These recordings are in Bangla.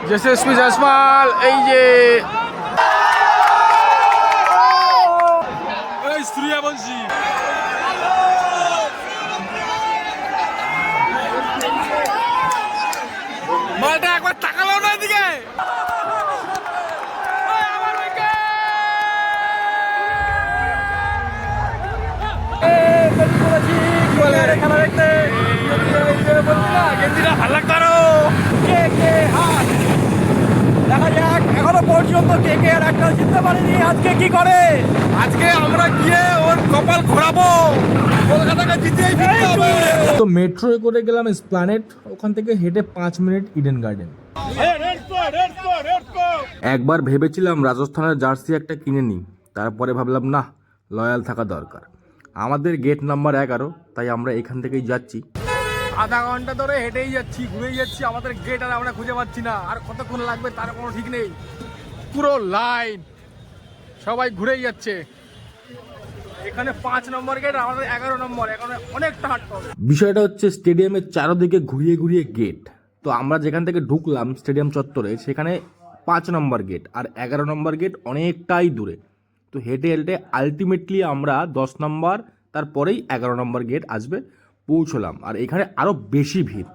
যশস্বী জয়সওয়াল এই যে সূর্যবংশী মালটা একবার তাকালো না এদিকে খেলা দেখতে গেঞ্জিটা ভালো লাগতো আরো দেখা যাক এখনো পর্যন্ত কে কে আর একটা জিততে পারেনি আজকে কি করে আজকে আমরা গিয়ে ওর কপাল ঘোরাবো কলকাতাকে জিতেই ফিরতে হবে তো মেট্রোয় করে গেলাম এসপ্ল্যানেড ওখান থেকে হেঁটে 5 মিনিট ইডেন গার্ডেন একবার ভেবেছিলাম রাজস্থানের জার্সি একটা কিনে নিই তারপরে ভাবলাম না লয়াল থাকা দরকার আমাদের গেট নাম্বার 11 তাই আমরা এখান থেকেই যাচ্ছি আধা ঘন্টা ধরে হেঁটেই যাচ্ছি ঘুরেই যাচ্ছি আমাদের গেট আর আমরা খুঁজে পাচ্ছি না আর কতক্ষণ লাগবে তার কোনো ঠিক নেই পুরো লাইন সবাই ঘুরেই যাচ্ছে এখানে 5 নম্বর গেট আমাদের 11 নম্বর এখানে অনেকটা হাঁটতে হবে বিষয়টা হচ্ছে স্টেডিয়ামের চারদিকে ঘুরিয়ে ঘুরিয়ে গেট তো আমরা যেখান থেকে ঢুকলাম স্টেডিয়াম চত্বরে সেখানে 5 নম্বর গেট আর 11 নম্বর গেট অনেকটাই দূরে তো হেঁটে হেঁটে আলটিমেটলি আমরা 10 নম্বর তারপরেই 11 নম্বর গেট আসবে পৌঁছলাম আর এখানে আরো বেশি ভিড়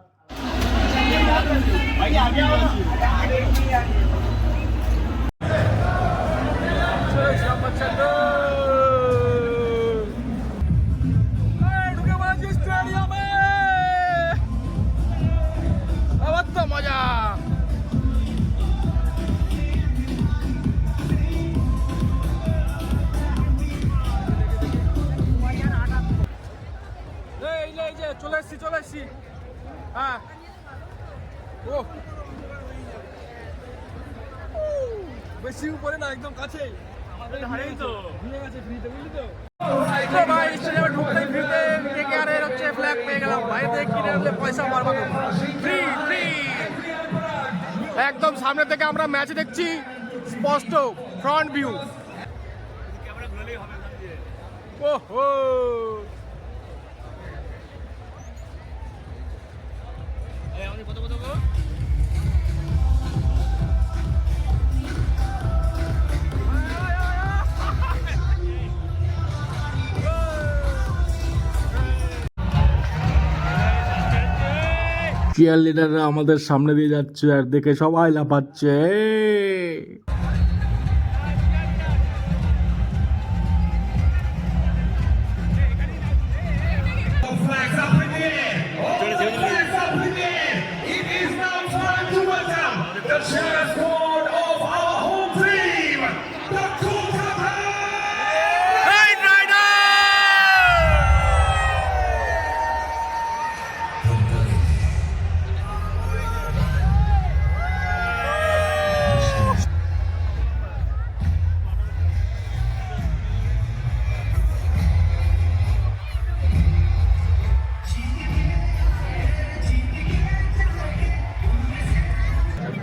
মজা চলে এসছি হ্যাঁ ও বেশি উপরে না একদম কাছে আমাদের ধারেই তো নিয়ে গেছে ফ্রিতে বুঝলি তো ভাই স্টেডিয়ামে ঢুকতেই ফ্রিতে কেকেআর এর হচ্ছে ফ্ল্যাগ পেয়ে গেলাম ভাই দেখ কিনে আনলে পয়সা মারবো ফ্রি একদম সামনে থেকে আমরা ম্যাচ দেখছি স্পষ্ট ফ্রন্ট ভিউ ক্যামেরা ঘুরলেই হবে ওহো চিয়ার লিডাররা আমাদের সামনে দিয়ে যাচ্ছে আর দেখে সবাই লাফাচ্ছে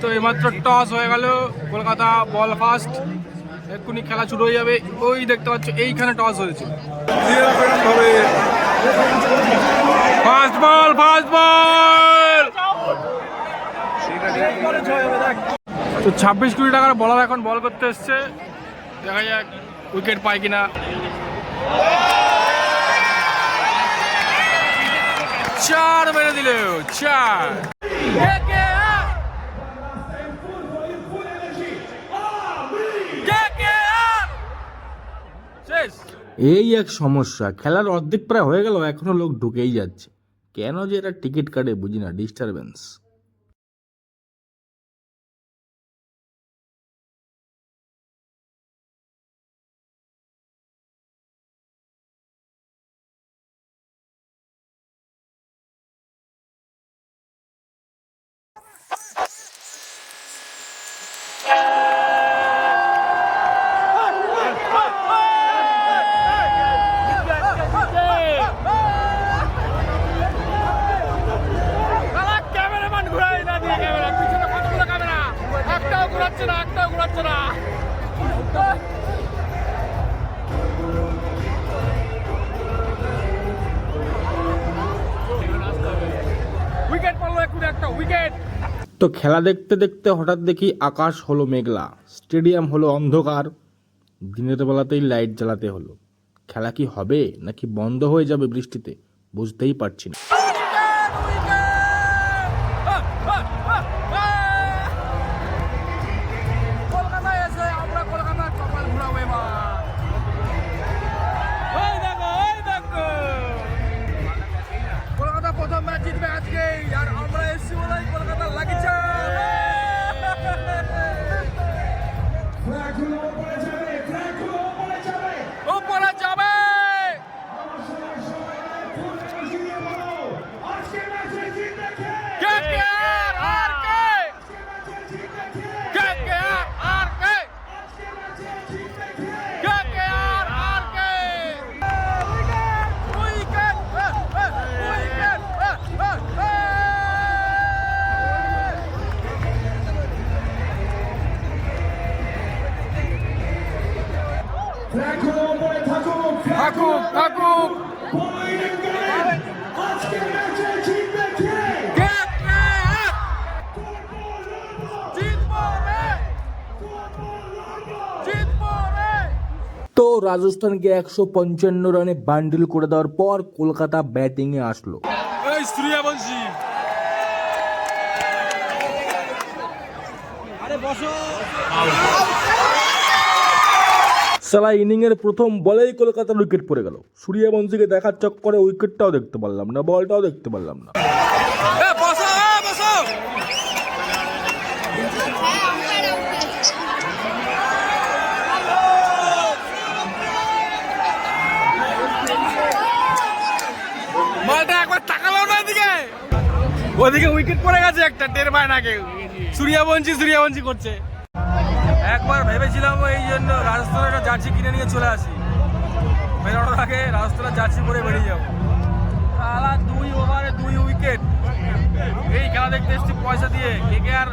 তো এইমাত্র টস হয়ে গেল কলকাতা বল ফার্স্ট এক্ষুনি খেলা শুরু হয়ে যাবে ওই দেখতে পাচ্ছ এইখানে টস হয়েছে ফার্স্ট বল তো 26 কোটি টাকার বলার এখন বল করতে এসছে দেখা যাক উইকেট পায় কিনা চার মেরে দিল চার এই এক সমস্যা খেলার অর্ধেক প্রায় হয়ে গেল এখনো লোক ঢুকেই যাচ্ছে কেন যে এরা টিকিট কাটে বুঝি না ডিস্টারবেন্স উইকেট পড়লো একটা উইকেট তো খেলা দেখতে দেখতে হঠাৎ দেখি আকাশ হলো মেঘলা, স্টেডিয়াম হলো অন্ধকার, দিনের বেলাতেই লাইট জ্বালাতে হলো। খেলা কি হবে নাকি বন্ধ হয়ে যাবে বৃষ্টিতে বুঝতেই পারছি না। থাকুক থাকুক তো রাজস্থানকে 155 রানে বান্ডিল করে দেওয়ার পর কলকাতা ব্যাটিংয়ে আসলো। সূর্যবংশী সালা ইনিংয়ের প্রথম বলেই কলকাতার উইকেট পড়ে গেল। সূর্যবংশীকে দেখার চক্করে উইকেটটাও দেখতে পারলাম না, বলটাও দেখতে পারলাম না। ওদিকে উইকেট পড়ে গেছে একটা, টের পায় না কেউ। সূর্যবংশী করছে। একবার ভেবেছিলাম এই জন্য রাজস্থানের একটা জার্সি কিনে নিয়ে চলে আসি, বেরোনোর আগে রাজস্থানের জার্সি পরে বেরিয়ে যাবো। তাহলে 2 ওভারে 2 উইকেট। এই খেলা দেখতে এসছি পয়সা দিয়ে। কেকেআর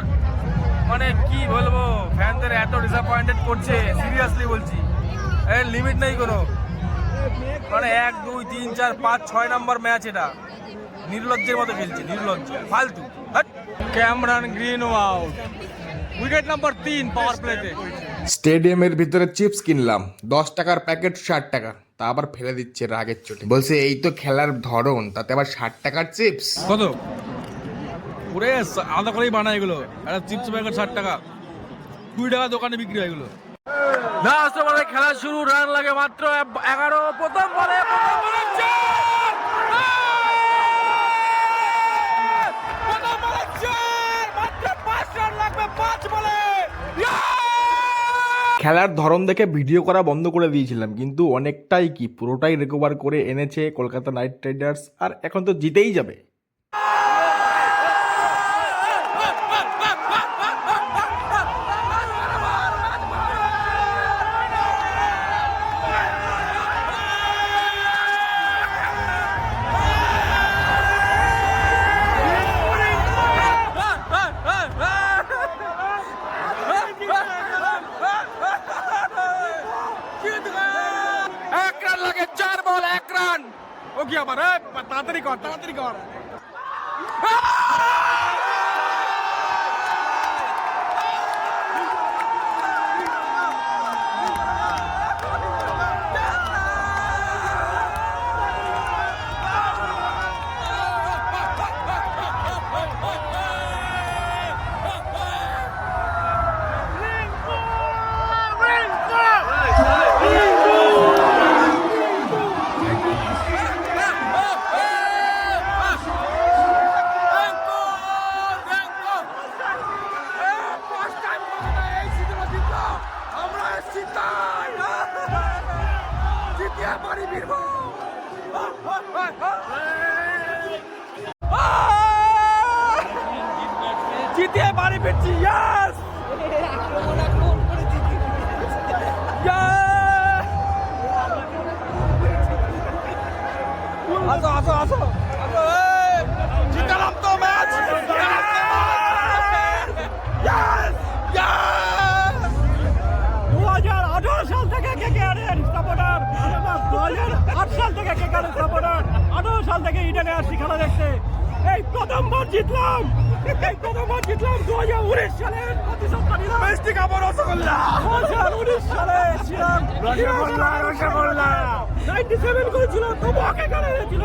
মানে কি বলবো, ফ্যানদের এত ডিসঅ্যাপয়েন্টেড করছে, সিরিয়াসলি বলছি, এর লিমিট নেই কোনো। মানে 1 2 3 4 5 6 নাম্বার ম্যাচ এটা। নির্লজ্জের মতো খেলছে, নির্লজ্জ, ফালতু। Cameron green out, wicket number 3 পাওয়ার প্লেতে। স্টেডিয়ামের ভিতরে চিপস কিনলাম, 10 টাকার প্যাকেট 60 টাকা, তা আবার ফেলে দিচ্ছে রাগের চোটে। বলছে এই তো খেলার ধরন, তাতে আবার 60 টাকার চিপস। কত পুরে আলাদা করেই বানায় এগুলো। একটা চিপস প্যাকেট 60 টাকা, 2 টাকা দোকানে বিক্রি হয় এগুলো। লাস্ট ওভারে খেলা শুরু, রান লাগে মাত্র 11। প্রথম বলে খেলার ধরন দেখে ভিডিও করা বন্ধ করে দিয়েছিলাম, কিন্তু অনেকটাই কি পুরোটাই রিকভার করে এনেছে কলকাতা নাইট রাইডার্স, আর এখন তো জিতেই যাবে। তাড়াতাড়ি কর। জিতে বাড়ি ফিরছি। ইয়েস আসো জিতালাম তো ম্যাচ। 2018 সাল থেকে কেকেআরের সাপোর্টার, 2008 সাল থেকে কেকেআরের সাপোর্টার, 18 সাল থেকে ইডেনে আসছি খেলা দেখতে। এই প্রথমবার জিতলাম। এই প্রথমবার জিতলাম 2019 সালে মিষ্টি খাবো রসগোল্লা 2019 সালে ছিলাম রসগোল্লা 97 করেছিলাম তবু আগে করে ছিল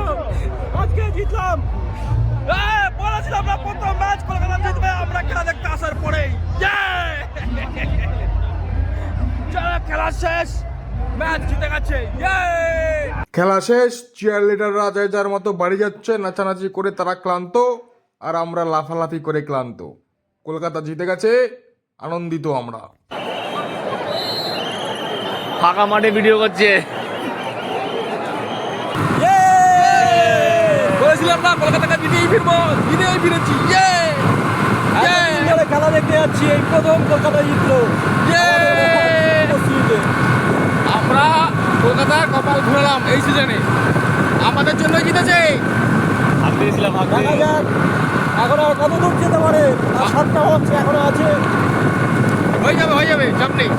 আজকে জিতলাম বলেছিলাম না প্রথম ম্যাচ কলকাতা জিতবে আমরা খেলা দেখতে আসার পরেই চলো খেলা শেষ ম্যাচ জিতে গেছে খেলা শেষ, চিয়ার লিডাররা যে যার মতো বাড়ি যাচ্ছে, নাচানাচি করে তারা ক্লান্ত, আর আমরা লাফালাফি করে ক্লান্ত। কলকাতা জিতে গেছে, আনন্দিত আমরা। ফাঁকা মাঠে ভিডিও করছে। বলেছিলাম না কলকাতাকে জিতেই ফিরবো, জিতেই ফিরেছি। খেলা দেখতে যাচ্ছি, এই প্রথম কলকাতা জিতলো। আমরা কলকাতার কপাল ঘুরালাম এই সিজনে, আমাদের জন্য জিতেছে। দেখা যাক এখন আর কত দূর যেতে পারে, 7টা হচ্ছে এখনো আছে, হয়ে যাবে চাপ নেই।